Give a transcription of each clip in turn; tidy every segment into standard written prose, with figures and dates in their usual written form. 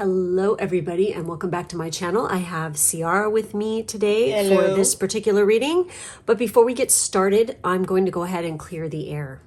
Hello everybody and welcome back to my channel. I have Ciara with me today Hello. for this particular reading. But before we get started, I'm going to go ahead and clear the air.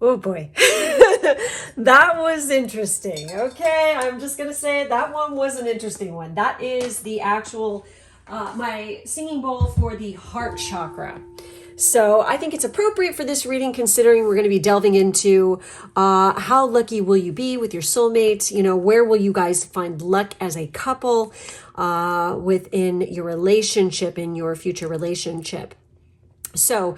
Oh boy, that was interesting. Okay, I'm just gonna say that one was an interesting one. That is the actual, my singing bowl for the heart chakra. So I think it's appropriate for this reading considering we're going to be delving into how lucky will you be with your soulmate? You know, where will you guys find luck as a couple within your relationship, in your future relationship? So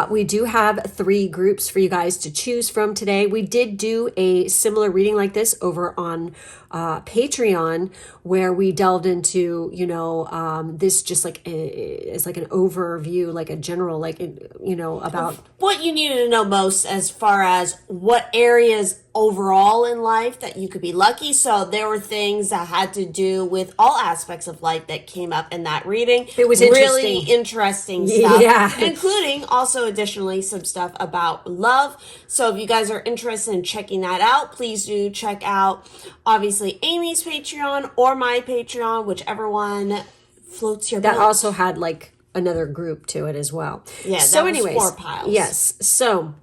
we do have 3 groups for you guys to choose from today. We did do a similar reading like this over on Patreon, where we delved into, you know, this just like it's like an overview, like a general, like, you know, about what you needed to know most as far as what areas overall in life that you could be lucky. So there were things that had to do with all aspects of life that came up in that reading. It was really interesting stuff, yeah. including also additionally some stuff about love. So if you guys are interested in checking that out, please do check out obviously Amy's Patreon or my Patreon, whichever one floats your boat. That also had like another group to it as well. Yeah, so that was anyways, 4 piles. Yes. So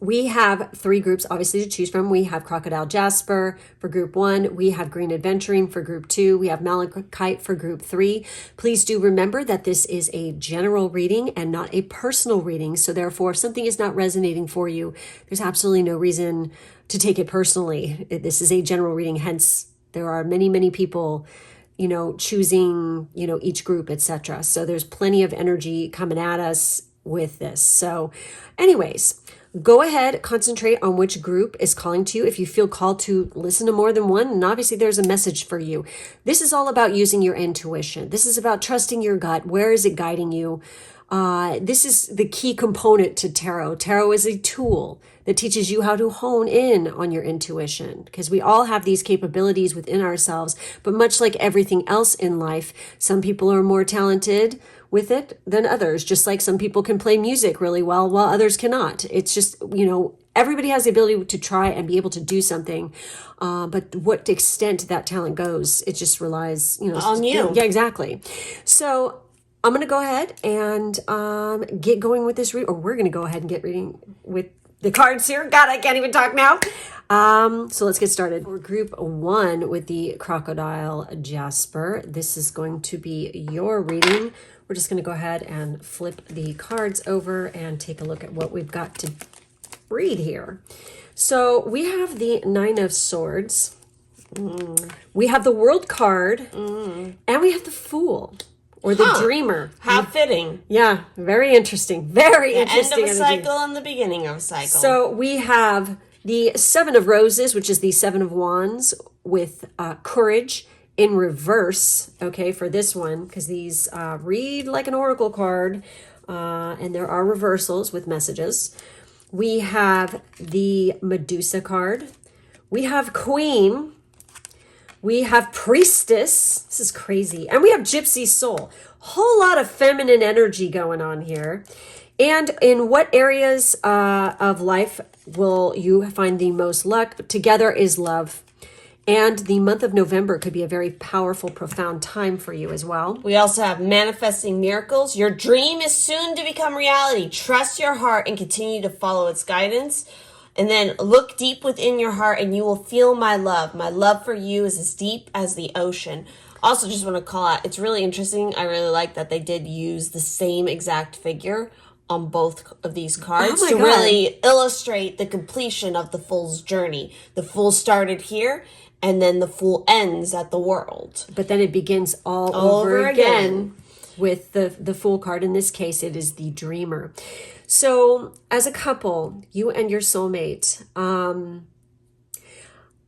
we have 3 groups obviously to choose from. We have Crocodile Jasper for group 1. We have Green Adventuring for group 2. We have Malachite for group 3. Please do remember that this is a general reading and not a personal reading. So therefore, if something is not resonating for you, there's absolutely no reason to take it personally. This is a general reading. Hence, there are many, many people, you know, choosing, you know, each group, etc. So there's plenty of energy coming at us with this. So anyways, go ahead, concentrate on which group is calling to you. If you feel called to listen to more than one, and obviously there's a message for you. This is all about using your intuition. This is about trusting your gut. Where is it guiding you? This is the key component to tarot. Tarot is a tool that teaches you how to hone in on your intuition, because we all have these capabilities within ourselves. But much like everything else in life, some people are more talented with it than others, just like some people can play music really well while others cannot. It's just, you know, everybody has the ability to try and be able to do something, but what extent that talent goes, it just relies, you know, on you. Yeah, exactly. So I'm going to go ahead and get going with this read, or we're going to go ahead and get reading with the cards here. God, I can't even talk now. So let's get started. For group 1 with the Crocodile Jasper, this is going to be your reading. We're just going to go ahead and flip the cards over and take a look at what we've got to read here. So we have the 9 of Swords. We have the World card. And we have the Fool. Or the Dreamer. How fitting. Yeah, very interesting. Very interesting. End of a cycle and the beginning of a cycle. So we have the 7 of Roses, which is the 7 of Wands, with Courage in reverse, okay, for this one, because these read like an oracle card, and there are reversals with messages. We have the Medusa card. We have Queen. We have Priestess. This is crazy. And we have Gypsy Soul. Whole lot of feminine energy going on here. And in what areas of life will you find the most luck? Together is love. And the month of November could be a very powerful, profound time for you as well. We also have manifesting miracles. Your dream is soon to become reality. Trust your heart and continue to follow its guidance. And then look deep within your heart and you will feel my love. My love for you is as deep as the ocean. Also, just want to call out, it's really interesting. I really like that they did use the same exact figure on both of these cards to really illustrate the completion of the Fool's journey. The Fool started here, and then the Fool ends at the world. But then it begins all over again with the Fool card. In this case, it is the Dreamer. So as a couple, you and your soulmate,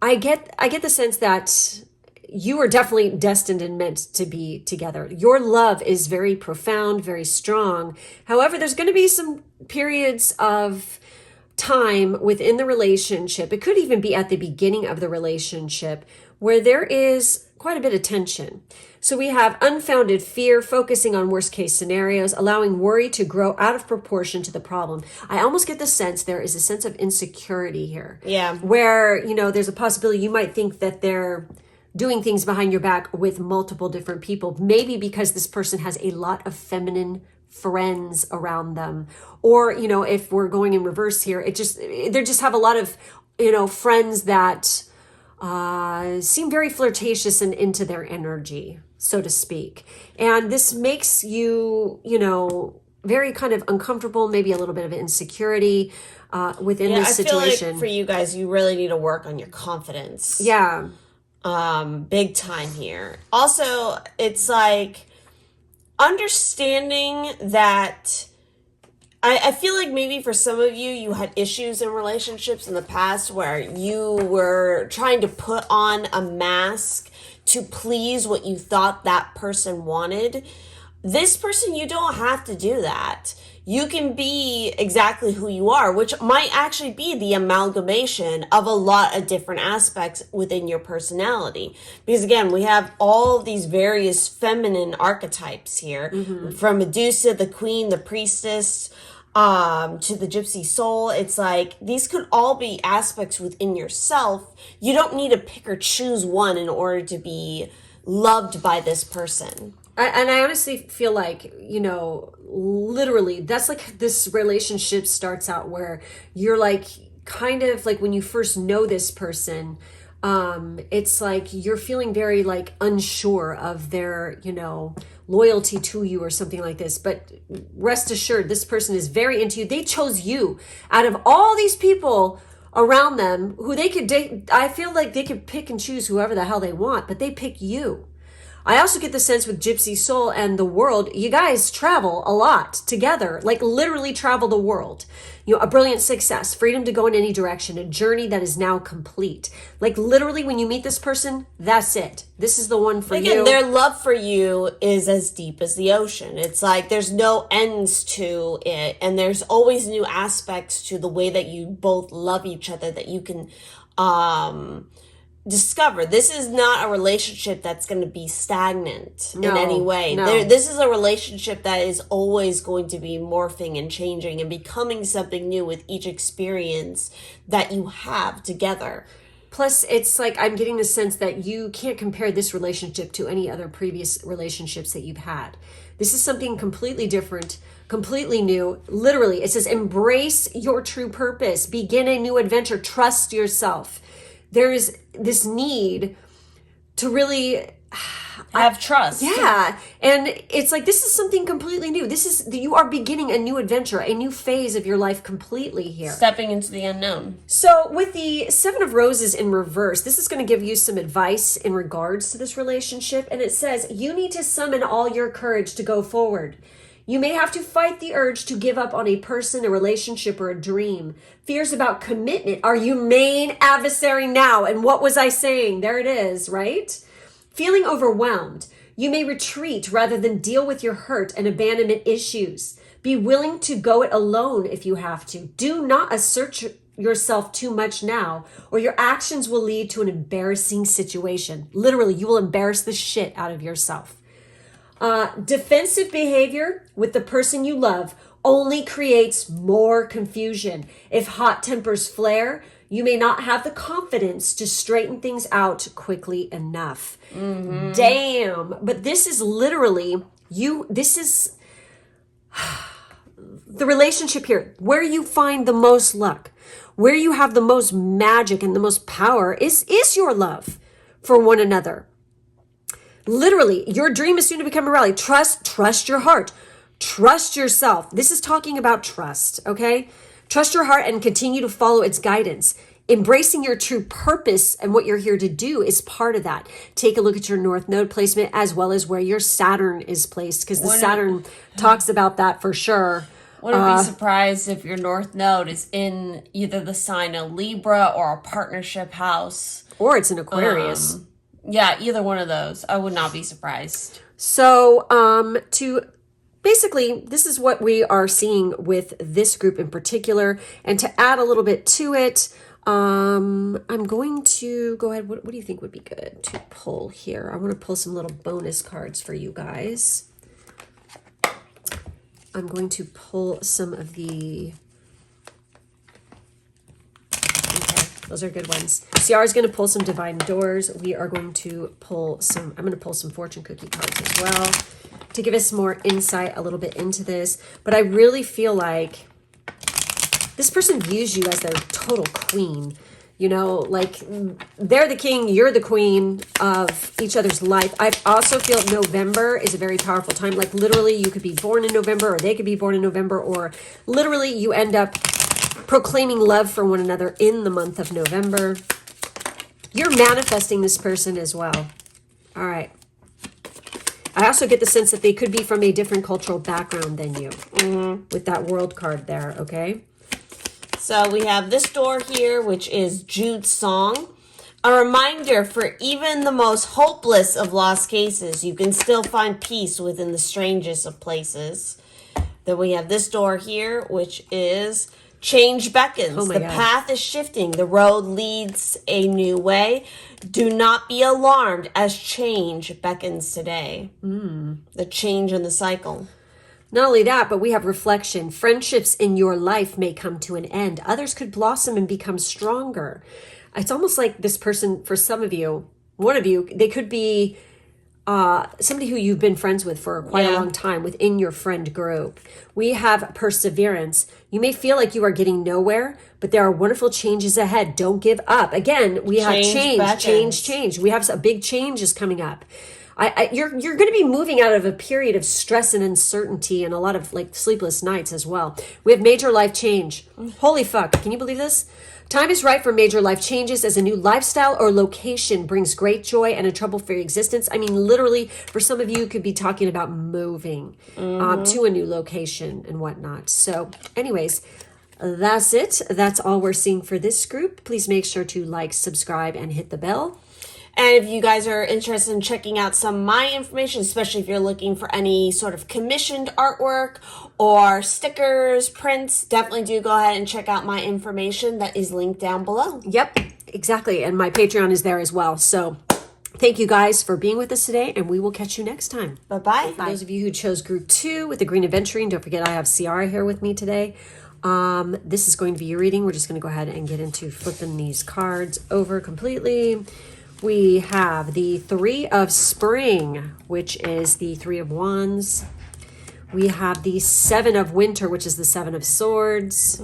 I get the sense that you are definitely destined and meant to be together. Your love is very profound, very strong. However, there's going to be some periods of time within the relationship. It could even be at the beginning of the relationship where there is quite a bit of tension. So we have unfounded fear, focusing on worst case scenarios, allowing worry to grow out of proportion to the problem. I almost get the sense there is a sense of insecurity here. Yeah. Where, there's a possibility you might think that they're doing things behind your back with multiple different people, maybe because this person has a lot of feminine friends around them. Or, if we're going in reverse here, they just have a lot of, friends that seem very flirtatious and into their energy, so to speak. And this makes you, very kind of uncomfortable, maybe a little bit of insecurity within this situation. I feel like for you guys, you really need to work on your confidence. Yeah. Big time here. Also, it's like understanding that I feel like maybe for some of you, you had issues in relationships in the past where you were trying to put on a mask to please what you thought that person wanted. This person, you don't have to do that. You can be exactly who you are, which might actually be the amalgamation of a lot of different aspects within your personality. Because again, we have all of these various feminine archetypes here, from Medusa, the Queen, the Priestess, to the Gypsy Soul. It's like these could all be aspects within yourself. You don't need to pick or choose one in order to be loved by this person. And I honestly feel like, literally, that's like this relationship starts out where you're like, kind of like when you first know this person, it's like you're feeling very like unsure of their, loyalty to you or something like this. But rest assured, this person is very into you. They chose you out of all these people around them who they could date. I feel like they could pick and choose whoever the hell they want, but they pick you. I also get the sense with Gypsy Soul and the world, you guys travel a lot together, like literally travel the world. A brilliant success, freedom to go in any direction, a journey that is now complete. Like literally when you meet this person, that's it. This is the one for you. Their love for you is as deep as the ocean. It's like there's no ends to it. And there's always new aspects to the way that you both love each other that you can discover. This is not a relationship that's going to be stagnant in any way. No. This is a relationship that is always going to be morphing and changing and becoming something new with each experience that you have together. Plus, it's like I'm getting the sense that you can't compare this relationship to any other previous relationships that you've had. This is something completely different, completely new. Literally, it says embrace your true purpose, begin a new adventure, trust yourself. There's this need to really have trust. Yeah. And it's like, this is something completely new. You are beginning a new adventure, a new phase of your life completely here. Stepping into the unknown. So with the Seven of Roses in reverse, this is going to give you some advice in regards to this relationship. And it says, you need to summon all your courage to go forward. You may have to fight the urge to give up on a person, a relationship, or a dream. Fears about commitment are your main adversary now. And what was I saying? There it is, right? Feeling overwhelmed. You may retreat rather than deal with your hurt and abandonment issues. Be willing to go it alone if you have to. Do not assert yourself too much now, or your actions will lead to an embarrassing situation. Literally, you will embarrass the shit out of yourself. Defensive behavior with the person you love only creates more confusion. If hot tempers flare, you may not have the confidence to straighten things out quickly enough. Damn. But this is literally this is the relationship here. Where you find the most luck, where you have the most magic and the most power is your love for one another. Literally, your dream is soon to become a reality. Trust your heart. Trust yourself. This is talking about trust, okay? Trust your heart and continue to follow its guidance. Embracing your true purpose and what you're here to do is part of that. Take a look at your North Node placement as well as where your Saturn is placed, because the Saturn talks about that for sure. Wouldn't be surprised if your North Node is in either the sign of Libra or a partnership house. Or it's an Aquarius. Yeah, either one of those. I would not be surprised. So basically, this is what we are seeing with this group in particular. And to add a little bit to it, I'm going to go ahead. What do you think would be good to pull here? I want to pull some little bonus cards for you guys. I'm going to pull some of the... Those are good ones. CR is going to pull some divine doors. We are going to pull some, I'm going to pull some fortune cookie cards as well to give us more insight a little bit into this. But I really feel like this person views you as their total queen. You know, like they're the king, you're the queen of each other's life. I also feel November is a very powerful time. Like literally you could be born in November, or they could be born in November, or literally you end up proclaiming love for one another in the month of November. You're manifesting this person as well. All right. I also get the sense that they could be from a different cultural background than you with that world card there, okay? So we have this door here, which is Jude's song. A reminder for even the most hopeless of lost cases, you can still find peace within the strangest of places. Then we have this door here, which is change beckons. Oh my the God. path is shifting. The road leads a new way. Do not be alarmed as change beckons today. The change in the cycle. Not only that, but we have reflection. Friendships in your life may come to an end. Others could blossom and become stronger. It's almost like this person, for some of you, one of you, they could be somebody who you've been friends with for quite a long time within your friend group. We have perseverance. You may feel like you are getting nowhere, but there are wonderful changes ahead. Don't give up. Again, we have change. We have a big change is coming up. You're going to be moving out of a period of stress and uncertainty and a lot of like sleepless nights as well. We have major life change. Holy fuck. Can you believe this? Time is right for major life changes as a new lifestyle or location brings great joy and a trouble-free existence. I mean, literally, for some of you, could be talking about moving to a new location and whatnot. So anyways, that's it. That's all we're seeing for this group. Please make sure to like, subscribe, and hit the bell. And if you guys are interested in checking out some of my information, especially if you're looking for any sort of commissioned artwork or stickers, prints, definitely do go ahead and check out my information that is linked down below. Yep, exactly. And my Patreon is there as well. So thank you guys for being with us today, and we will catch you next time. Bye-bye. For those of you who chose group 2 with the Green Adventuring, don't forget I have Ciara here with me today. This is going to be your reading. We're just going to go ahead and get into flipping these cards over completely. We have the 3 of Spring, which is the 3 of Wands. We have the 7 of Winter, which is the 7 of Swords.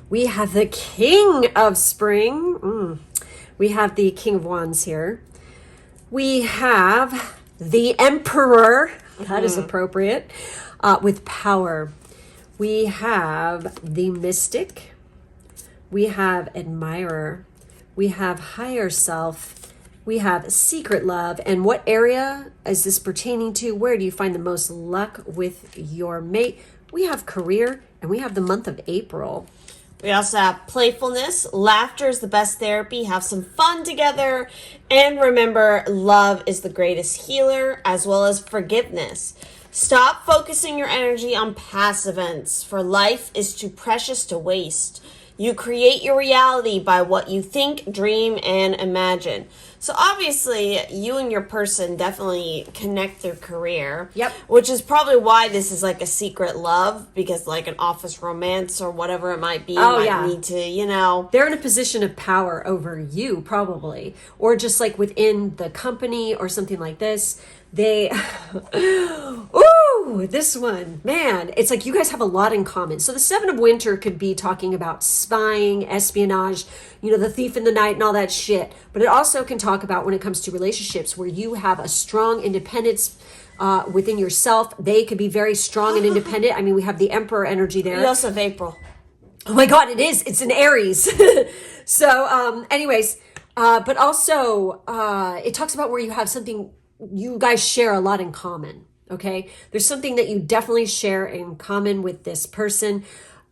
We have the King of Spring. We have the King of Wands here. We have the Emperor. That is appropriate. With power. We have the Mystic. We have Admirer. We have higher self. We have secret love. And what area is this pertaining to? Where do you find the most luck with your mate? We have career, and we have the month of April. We also have playfulness. Laughter is the best therapy. Have some fun together. And remember, love is the greatest healer, as well as forgiveness. Stop focusing your energy on past events, for life is too precious to waste. You create your reality by what you think, dream, and imagine. So obviously, you and your person definitely connect through career. Yep. Which is probably why this is like a secret love, because like an office romance or whatever it might be, might need to, you know. They're in a position of power over you, probably. Or just like within the company or something like this. They, ooh, this one, man, it's like you guys have a lot in common. So the Seven of Winter could be talking about spying, espionage, you know, the thief in the night and all that shit. But it also can talk about when it comes to relationships where you have a strong independence within yourself. They could be very strong and independent. I mean, we have the Emperor energy there. We also have April. Oh my God, it is. It's an Aries. So anyways, but also it talks about where you have something, you guys share a lot in common. Okay. There's something that you definitely share in common with this person.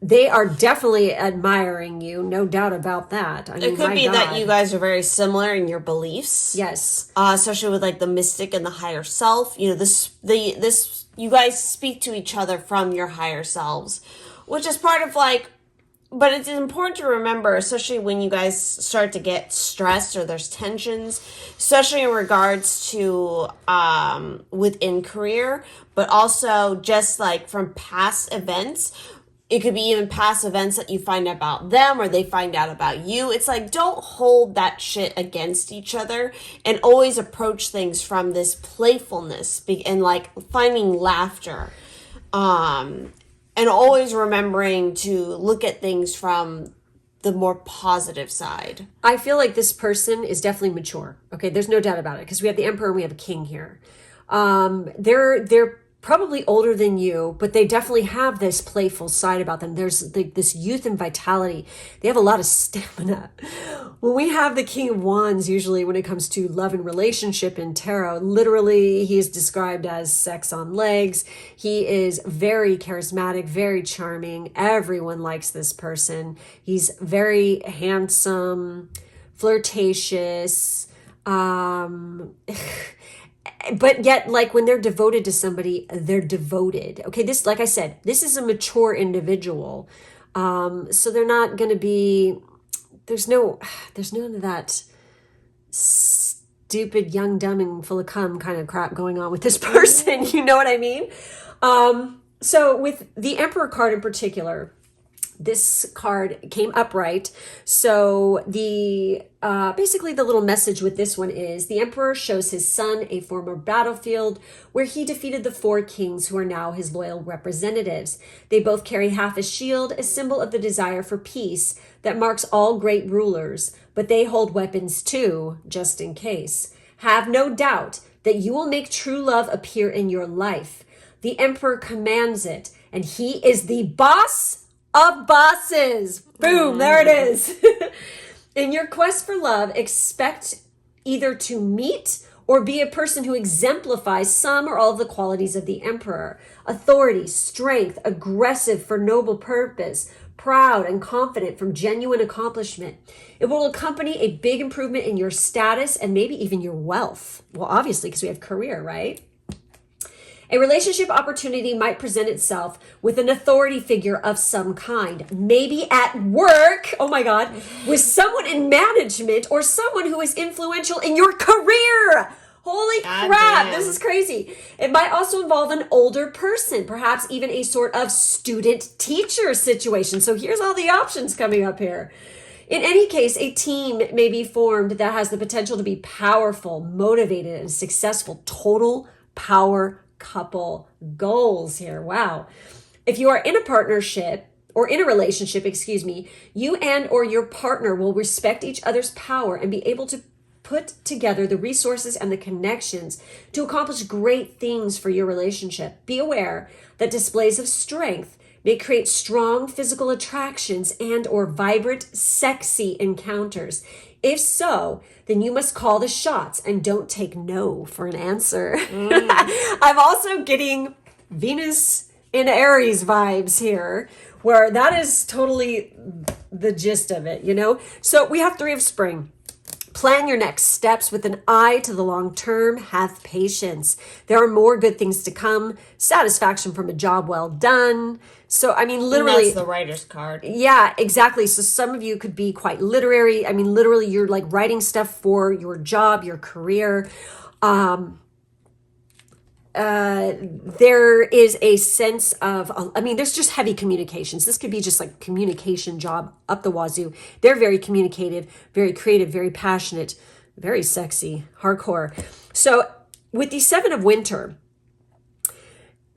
They are definitely admiring you. No doubt about that. I mean, it could be that you guys are very similar in your beliefs. Yes. Especially with like the mystic and the higher self. You know, you guys speak to each other from your higher selves, which is part of like, but it's important to remember, especially when you guys start to get stressed or there's tensions, especially in regards to within career, but also just like from past events. It could be even past events that you find out about them or they find out about you. It's like, don't hold that shit against each other and always approach things from this playfulness and like finding laughter. And always remembering to look at things from the more positive side. I feel like this person is definitely mature. Okay, there's no doubt about it because we have the Emperor and we have a King here. They're probably older than you, but they definitely have this playful side about them. There's this youth and vitality. They have a lot of stamina. When we have the King of Wands, usually when it comes to love and relationship in tarot, literally he is described as sex on legs. He is very charismatic, very charming. Everyone likes this person. He's very handsome, flirtatious, but yet, like when they're devoted to somebody, they're devoted. Okay, this, like I said, this is a mature individual. So they're not going to be, there's none of that stupid, young, dumb, and full of cum kind of crap going on with this person. You know what I mean? So with the Emperor card in particular, this card came upright. So the basically the little message with this one is the Emperor shows his son a former battlefield where he defeated the 4 kings who are now his loyal representatives. They both carry half a shield, a symbol of the desire for peace that marks all great rulers, but they hold weapons too, just in case. Have no doubt that you will make true love appear in your life. The Emperor commands it, and he is the boss of bosses. Boom, there it is. In your quest for love, expect either to meet or be a person who exemplifies some or all of the qualities of the Emperor. Authority, strength, aggressive for noble purpose, proud and confident from genuine accomplishment. It will accompany a big improvement in your status and maybe even your wealth. Well, obviously, because we have career, right? A relationship opportunity might present itself with an authority figure of some kind, maybe at work, oh my God, with someone in management or someone who is influential in your career. Holy crap, this is crazy. It might also involve an older person, perhaps even a sort of student-teacher situation. So here's all the options coming up here. In any case, a team may be formed that has the potential to be powerful, motivated, and successful. Total power couple goals here. Wow. If you are in a partnership or in a relationship, you and or your partner will respect each other's power and be able to put together the resources and the connections to accomplish great things for your relationship. Be aware that displays of strength may create strong physical attractions and or vibrant, sexy encounters. If so, then you must call the shots and don't take no for an answer. I'm also getting Venus in Aries vibes here, where that is totally the gist of it, you know? So we have 3 of spring. Plan your next steps with an eye to the long term. Have patience. There are more good things to come. Satisfaction from a job well done. So, I mean, literally. And that's the writer's card. Yeah, exactly. So some of you could be quite literary. I mean, literally, you're like writing stuff for your job, your career. There is a sense of, I mean, there's just heavy communications. This could be just like communication job up the wazoo. They're very communicative, very creative, very passionate, very sexy, hardcore. So with the Seven of Winter,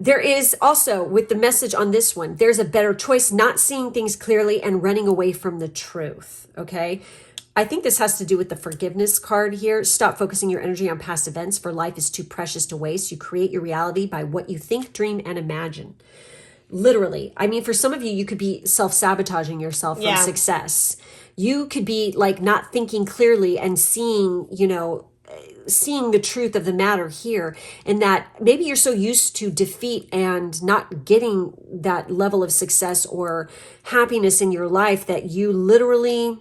there is also, with the message on this one, there's a better choice, not seeing things clearly and running away from the truth. Okay. I think this has to do with the forgiveness card here. Stop focusing your energy on past events, for life is too precious to waste. You create your reality by what you think, dream, and imagine. Literally. I mean, for some of you, you could be self-sabotaging yourself from success. You could be like not thinking clearly and seeing, you know, seeing the truth of the matter here, and that maybe you're so used to defeat and not getting that level of success or happiness in your life that you literally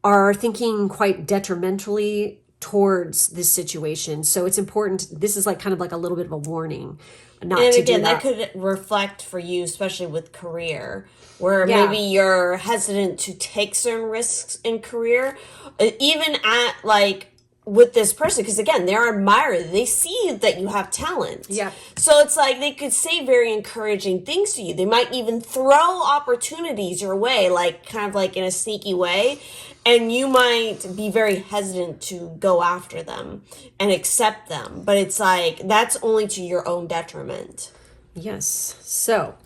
are thinking quite detrimentally towards this situation. So it's important. This is like kind of like a little bit of a warning. Not and to again, do that. that could reflect for you, especially with career, where maybe you're hesitant to take certain risks in career, even at like with this person, because again, they're admired. They see that you have talent. Yeah. So it's like they could say very encouraging things to you. They might even throw opportunities your way, like kind of like in a sneaky way. And you might be very hesitant to go after them and accept them. But it's like, that's only to your own detriment. Yes. So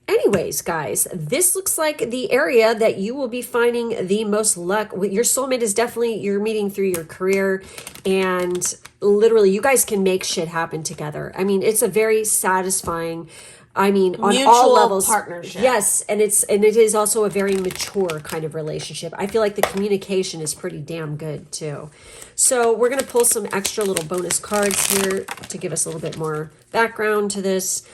anyways, guys, this looks like the area that you will be finding the most luck. Your soulmate is definitely, you're meeting through your career, and literally you guys can make shit happen together. I mean, it's a very satisfying, I mean, on Mutual all levels. partnership. Yes, and it is also a very mature kind of relationship. I feel like the communication is pretty damn good too. So we're going to pull some extra little bonus cards here to give us a little bit more background to this.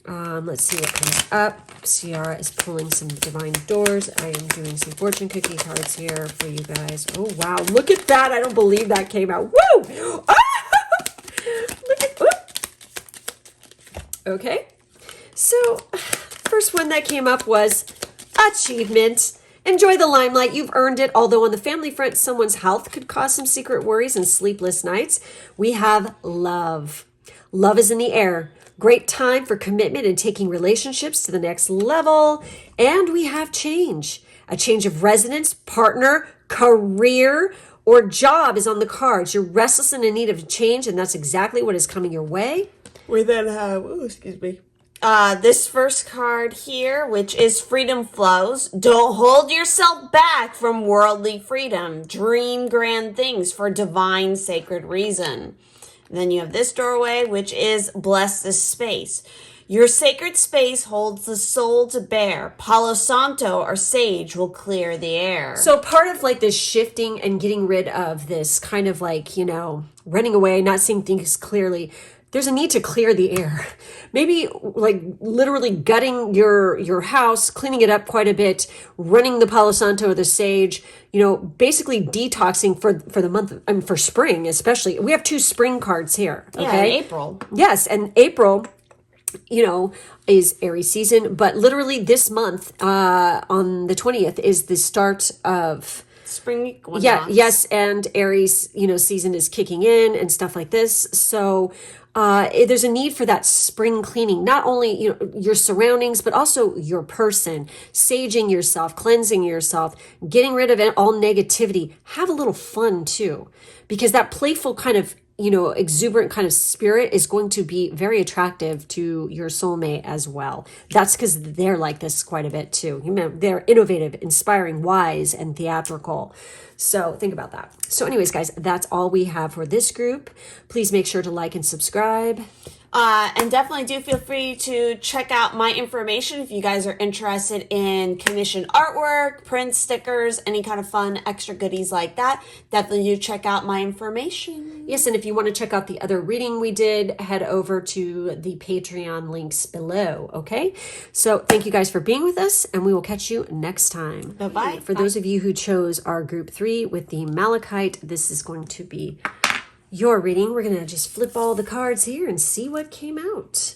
Let's see what comes up. Ciara is pulling some divine doors. I am doing some fortune cookie cards here for you guys. Oh, wow. Look at that. I don't believe that came out. Woo! Ah! Look at that. Okay. So, first one that came up was achievement. Enjoy the limelight. You've earned it. Although on the family front, someone's health could cause some secret worries and sleepless nights. We have love. Love is in the air. Great time for commitment and taking relationships to the next level. And we have change. A change of residence, partner, career, or job is on the cards. You're restless and in need of change, and that's exactly what is coming your way. We then have, this first card here, which is freedom flows. Don't hold yourself back from worldly freedom. Dream grand things for divine sacred reason. And then you have this doorway, which is bless this space. Your sacred space holds the soul to bear. Palo Santo or sage will clear the air. So part of like this shifting and getting rid of this kind of like, you know, running away, not seeing things clearly, there's a need to clear the air. Maybe like literally gutting your house, cleaning it up quite a bit, running the Palo Santo or the sage, you know, basically detoxing for the month, I mean, for spring especially. We have 2 spring cards here. Okay? Yeah, in April. Yes, and April, you know, is Aries season, but literally this month, on the 20th, is the start of spring equinox. Yeah, yes, and Aries, you know, season is kicking in and stuff like this. So there's a need for that spring cleaning, not only, you know, your surroundings, but also your person, saging yourself, cleansing yourself, getting rid of all negativity. Have a little fun too, because that playful kind of, you know, exuberant kind of spirit is going to be very attractive to your soulmate as well. That's because they're like this quite a bit too. You know, they're innovative, inspiring, wise, and theatrical. So think about that. So anyways, guys, that's all we have for this group. Please make sure to like and subscribe. And definitely do feel free to check out my information if you guys are interested in commissioned artwork, prints, stickers, any kind of fun extra goodies like that. Definitely do check out my information. Yes, and if you want to check out the other reading we did, head over to the Patreon links below, okay? So thank you guys for being with us, and we will catch you next time. Bye-bye. For those of you who chose our group 3 with the Malachite, this is going to be your reading. We're going to just flip all the cards here and see what came out.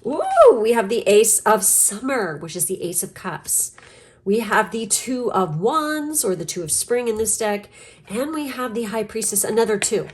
Ooh, we have the Ace of Summer, which is the Ace of Cups. We have the Two of Wands, or the Two of Spring in this deck. And we have the High Priestess, another 2.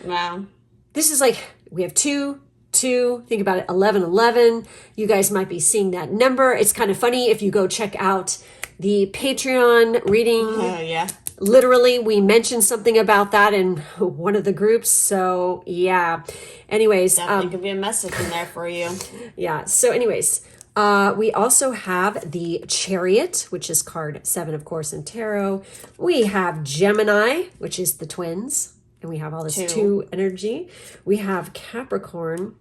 Wow. This is like, we have 2, 2, think about it, 11, 11. You guys might be seeing that number. It's kind of funny if you go check out the Patreon reading. Yeah. Literally, we mentioned something about that in one of the groups. So, yeah. Anyways. Definitely could be a message in there for you. Yeah. So, anyways, we also have the Chariot, which is card 7, of course, in tarot. We have Gemini, which is the twins. And we have all this 2 energy. We have Capricorn.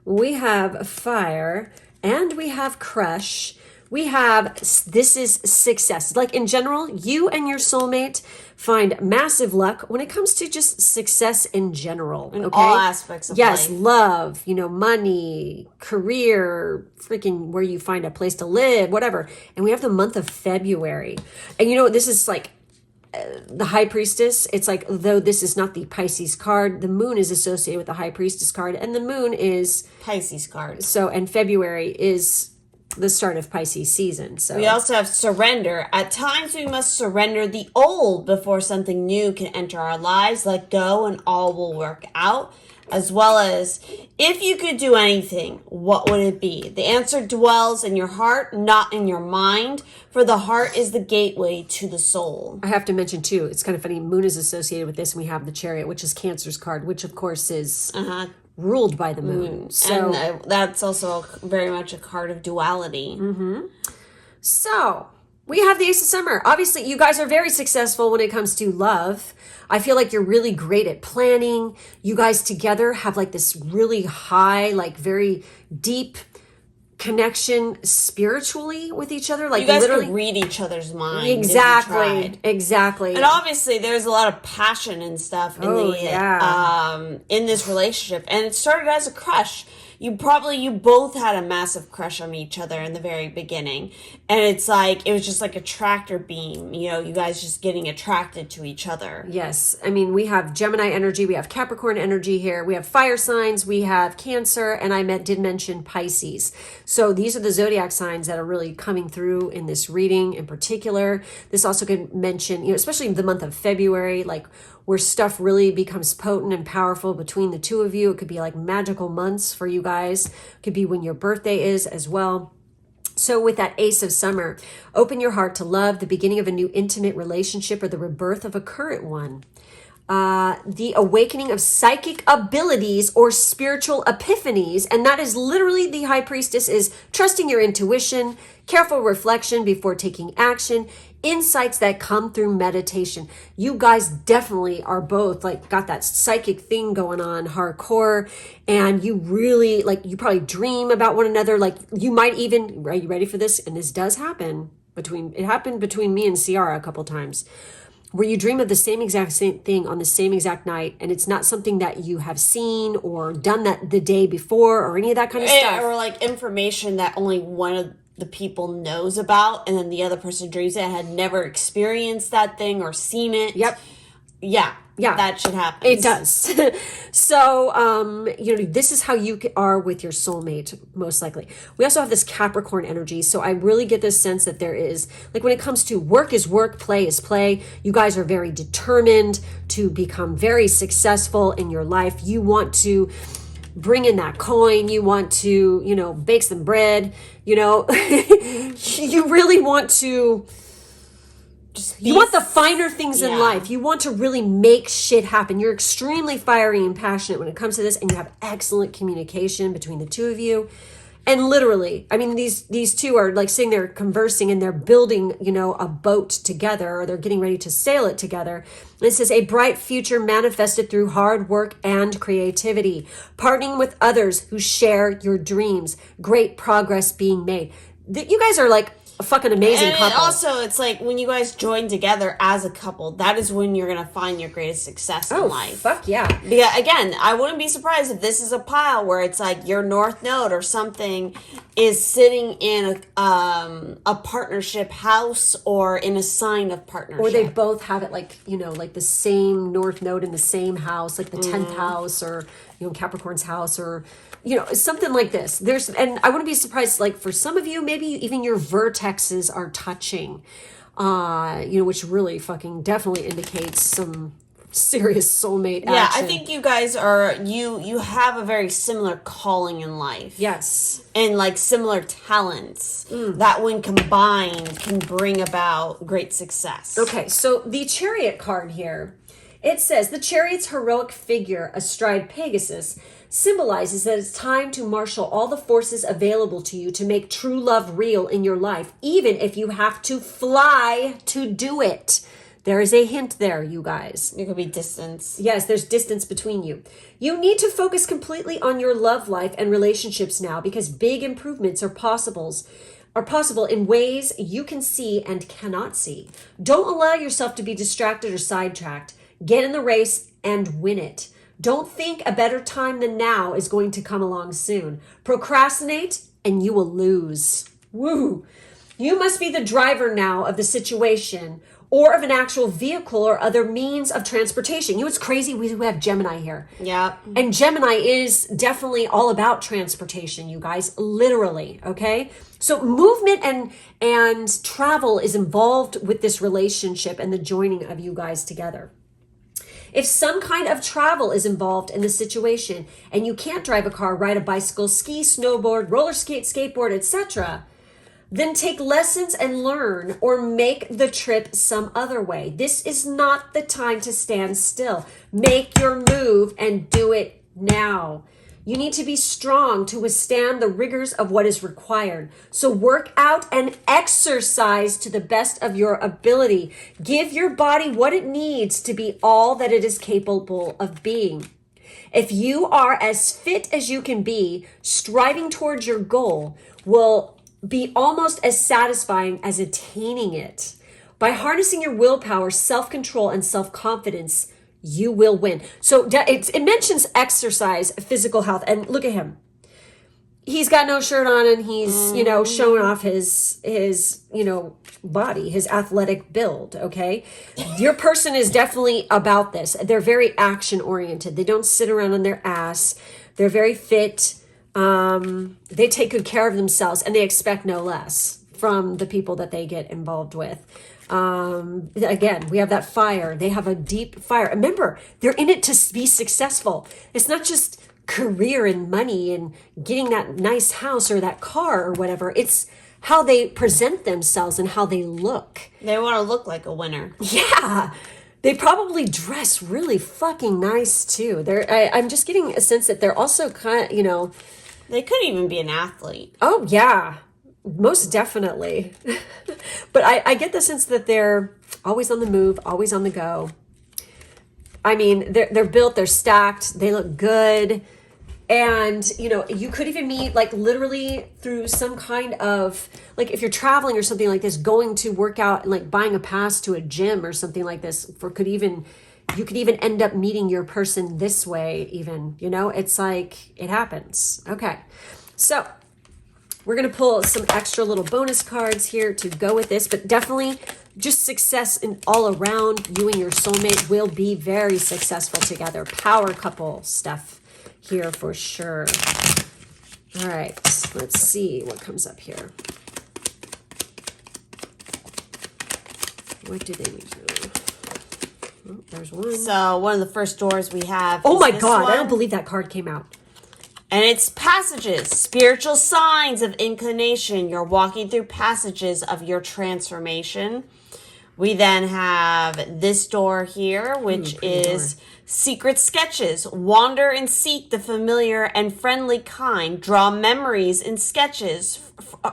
We have Fire. And we have Crush. We have, this is success. Like in general, you and your soulmate find massive luck when it comes to just success in general. In all aspects of life. life. Love, money, career, freaking where you find a place to live, whatever. And we have the month of February. And this is like the High Priestess. It's like, though this is not the Pisces card, the moon is associated with the High Priestess card. And the moon is Pisces card. So, and February is the start of Pisces season. So we also have surrender. At times we must surrender the old before something new can enter our lives. Let go and all will work out. As well as, if you could do anything, what would it be? The answer dwells in your heart, not in your mind, for the heart is the gateway to the soul. I have to mention too, it's kind of funny, moon is associated with this, and we have the Chariot, which is Cancer's card, which of course is ruled by the moon. So and that's also very much a card of duality. So we have the Ace of Summer. Obviously, you guys are very successful when it comes to love. I feel like you're really great at planning. You guys together have like this really high, like very deep connection spiritually with each other. Like you guys literally can read each other's minds. Exactly. And obviously there's a lot of passion and stuff in this relationship. And it started as a crush. You both had a massive crush on each other in the very beginning. And it's like, it was just like a tractor beam, you guys just getting attracted to each other. Yes. I mean, we have Gemini energy, we have Capricorn energy here, we have fire signs, we have Cancer, and I did mention Pisces. So these are the zodiac signs that are really coming through in this reading in particular. This also could mention, especially the month of February, like where stuff really becomes potent and powerful between the two of you. It could be like magical months for you guys. It could be when your birthday is as well. So with that Ace of Summer, open your heart to love, the beginning of a new intimate relationship, or the rebirth of a current one. The awakening of psychic abilities or spiritual epiphanies. And that is literally the High Priestess is trusting your intuition, careful reflection before taking action, insights that come through meditation. You guys definitely are both like got that psychic thing going on hardcore, and you really you probably dream about one another. Like you might even, are you ready for this? And this does happen it happened between me and Ciara a couple times, where you dream of the same thing on the same exact night, and it's not something that you have seen or done that the day before or any of that kind of stuff. Or like information that only one of the people knows about, and then the other person dreams it and had never experienced that thing or seen it. Yep. Yeah. That should happen. It does. So, this is how you are with your soulmate, most likely. We also have this Capricorn energy. So I really get this sense that there is, like when it comes to work is work, play is play, you guys are very determined to become very successful in your life. You want to bring in that coin. You want to, bake some bread, you really want to... You want the finer things in life. You want to really make shit happen. You're extremely fiery and passionate when it comes to this, and you have excellent communication between the two of you. And literally, I mean, these two are like sitting there conversing and they're building, you know, a boat together, or they're getting ready to sail it together. And it says a bright future manifested through hard work and creativity, partnering with others who share your dreams, great progress being made. You guys are like a fucking amazing and couple. Also, it's like when you guys join together as a couple, that is when you're gonna find your greatest success in life. Fuck yeah. Because again, I wouldn't be surprised if this is a pile where it's like your north node or something is sitting in a partnership house or in a sign of partnership. Or they both have it like, you know, like the same north node in the same house, like the 10th house, or, you know, Capricorn's house, or, you know, something like this. And I wouldn't be surprised, like for some of you, maybe even your vertexes are touching, you know, which really fucking definitely indicates some serious soulmate action. Yeah, I think you guys are, you have a very similar calling in life. Yes. And like similar talents that when combined can bring about great success. Okay, so the Chariot card here, it says the Chariot's heroic figure astride Pegasus symbolizes that it's time to marshal all the forces available to you to make true love real in your life, even if you have to fly to do it. There is a hint there, you guys. There could be distance. Yes, there's distance between you. You need to focus completely on your love life and relationships now, because big improvements are possible in ways you can see and cannot see. Don't allow yourself to be distracted or sidetracked. Get in the race and win it. Don't think a better time than now is going to come along soon. Procrastinate and you will lose. Woo! You must be the driver now of the situation, or of an actual vehicle or other means of transportation. You know what's crazy? We have Gemini here. Yeah. And Gemini is definitely all about transportation, you guys, literally, okay? So movement and travel is involved with this relationship and the joining of you guys together. If some kind of travel is involved in the situation and you can't drive a car, ride a bicycle, ski, snowboard, roller skate, skateboard, etc., then take lessons and learn, or make the trip some other way. This is not the time to stand still. Make your move and do it now. You need to be strong to withstand the rigors of what is required. So work out and exercise to the best of your ability. Give your body what it needs to be all that it is capable of being. If you are as fit as you can be, striving towards your goal will be almost as satisfying as attaining it. By harnessing your willpower, self-control, and self-confidence, you will win. So it mentions exercise, physical health, and look at him. He's got no shirt on and he's, you know, showing off his, you know, body, his athletic build, okay? Your person is definitely about this. They're very action oriented. They don't sit around on their ass. They're very fit. They take good care of themselves and they expect no less from the people that they get involved with. Again, we have that fire. They have a deep fire. Remember, they're in it to be successful. It's not just career and money and getting that nice house or that car or whatever. It's how they present themselves and how they look. They want to look like a winner. Yeah. They probably dress really fucking nice too. I'm just getting a sense that they're also kind of, you know. They could even be an athlete. Oh, yeah. Most definitely. But I get the sense that they're always on the move, always on the go. I mean, they're built, they're stacked, they look good. And, you know, you could even meet like literally through some kind of, like if you're traveling or something like this, going to work out and like buying a pass to a gym or something like this, you could even end up meeting your person this way even, you know, it's like it happens. Okay. So we're going to pull some extra little bonus cards here to go with this, but definitely just success in all around. You and your soulmate will be very successful together. Power couple stuff here for sure. All right, let's see what comes up here. What do they need to do? Oh, there's one. So one of the first doors we have. Oh my this God, one. I don't believe that card came out. And it's passages, spiritual signs of inclination. You're walking through passages of your transformation. We then have this door here, which is secret sketches. Wander and seek the familiar and friendly kind. Draw memories and sketches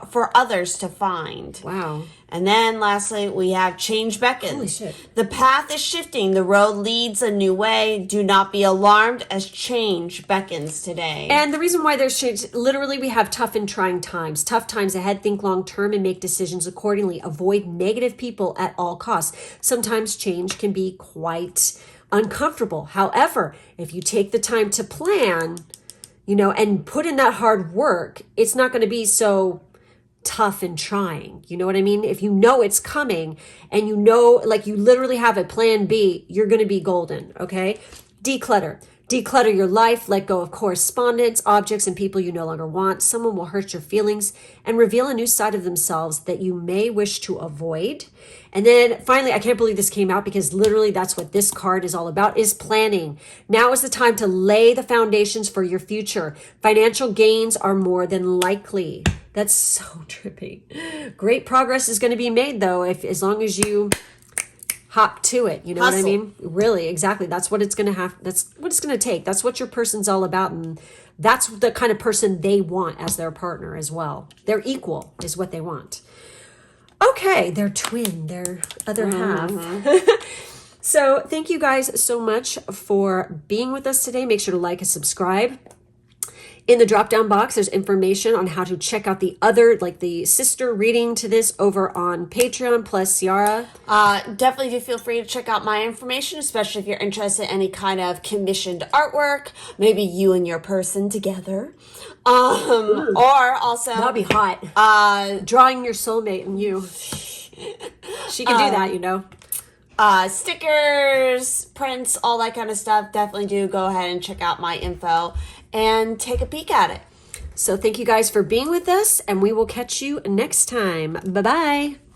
for others to find. Wow. And then lastly, we have change beckons. Holy shit. The path is shifting. The road leads a new way. Do not be alarmed as change beckons today. And the reason why there's change, literally we have tough and trying times. Tough times ahead, think long term and make decisions accordingly. Avoid negative people at all costs. Sometimes change can be quite uncomfortable. However, if you take the time to plan, and put in that hard work, it's not going to be so tough and trying. You know what I mean? If you know it's coming and you literally have a plan B, you're going to be golden. Okay. Declutter your life. Let go of correspondence, objects, and people you no longer want. Someone will hurt your feelings and reveal a new side of themselves that you may wish to avoid. And then finally, I can't believe this came out, because literally that's what this card is all about, is planning. Now is the time to lay the foundations for your future. Financial gains are more than likely. That's so trippy. Great progress is going to be made, though, as long as you hop to it. You know Hustle. what I mean? Really, exactly. That's what it's going to have. That's what it's going to take. That's what your person's all about. And that's the kind of person they want as their partner as well. They're equal is what they want. Okay. They're twin, their other half. So thank you guys so much for being with us today. Make sure to like and subscribe. In the drop-down box, there's information on how to check out the other, the sister reading to this over on Patreon plus Ciara. Definitely do feel free to check out my information, especially if you're interested in any kind of commissioned artwork, maybe you and your person together. Or also... That'd be hot. Drawing your soulmate and you. She can do that, stickers, prints, all that kind of stuff. Definitely do go ahead and check out my info and take a peek at it. So thank you guys for being with us, and we will catch you next time. Bye-bye.